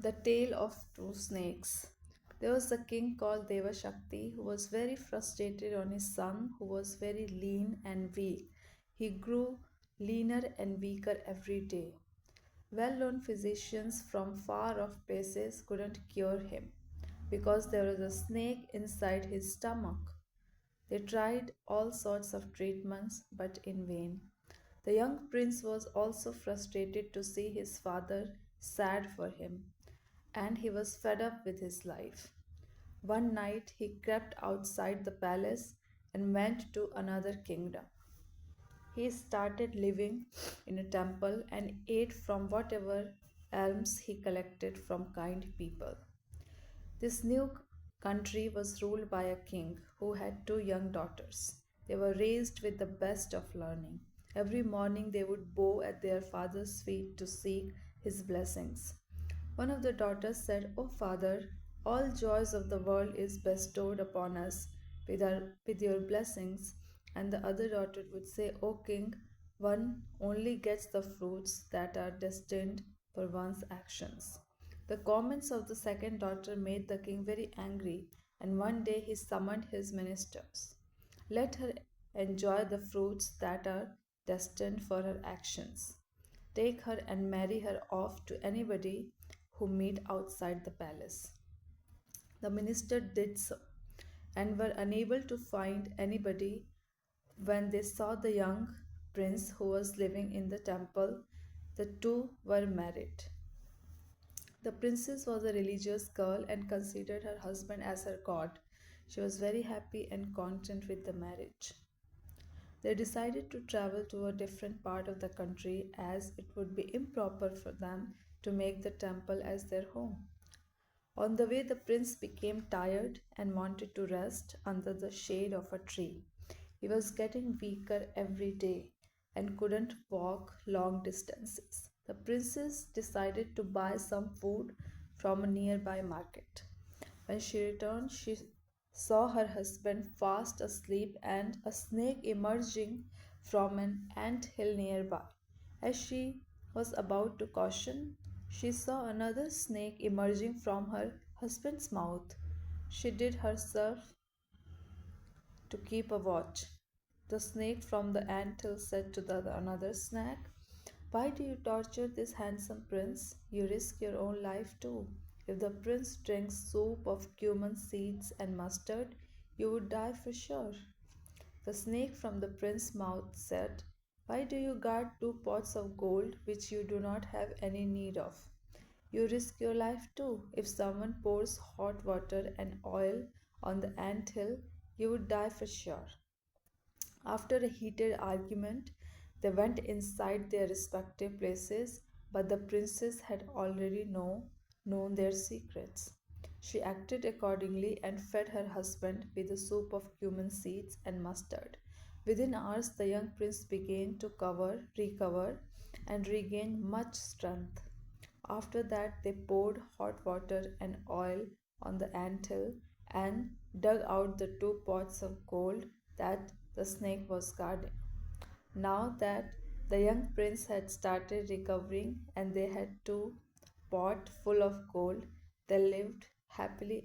The Tale of Two Snakes. There was a king called Devashakti who was very frustrated on his son who was very lean and weak. He grew leaner and weaker every day. Well known physicians from far off places couldn't cure him because there was a snake inside his stomach. They tried all sorts of treatments but in vain. The young prince was also frustrated to see his father sad for him, and he was fed up with his life. One night he crept outside the palace and went to another kingdom. He started living in a temple and ate from whatever alms he collected from kind people. This new country was ruled by a king who had two young daughters. They were raised with the best of learning. Every morning they would bow at their father's feet to seek his blessings. One of the daughters said, "O father, all joys of the world is bestowed upon us with your blessings." And the other daughter would say, "O king, one only gets the fruits that are destined for one's actions." The comments of the second daughter made the king very angry, and one day he summoned his ministers. "Let her enjoy the fruits that are destined for her actions. Take her and marry her off to anybody who meet outside the palace." The minister did so, and were unable to find anybody when they saw the young prince who was living in the temple. The two were married. The princess was a religious girl and considered her husband as her god. She was very happy and content with the marriage. They decided to travel to a different part of the country as it would be improper for them to make the temple as their home. On the way, the prince became tired and wanted to rest under the shade of a tree. He was getting weaker every day and couldn't walk long distances. The princess decided to buy some food from a nearby market. When she returned, she saw her husband fast asleep and a snake emerging from an ant hill nearby. As she was about to caution, she saw another snake emerging from her husband's mouth. She did herself to keep a watch. The snake from the ant hill said to the another snake, "Why do you torture this handsome prince? You risk your own life too. If the prince drinks soup of cumin seeds and mustard, you would die for sure." The snake from the prince's mouth said, "Why do you guard two pots of gold which you do not have any need of? You risk your life too. If someone pours hot water and oil on the ant hill, you would die for sure." After a heated argument, they went inside their respective places, but the princess had already known their secrets. She acted accordingly and fed her husband with a soup of cumin seeds and mustard. Within hours, the young prince began to recover, and regain much strength. After that, they poured hot water and oil on the anthill and dug out the two pots of gold that the snake was guarding. Now that the young prince had started recovering and they had two pot full of gold, they lived happily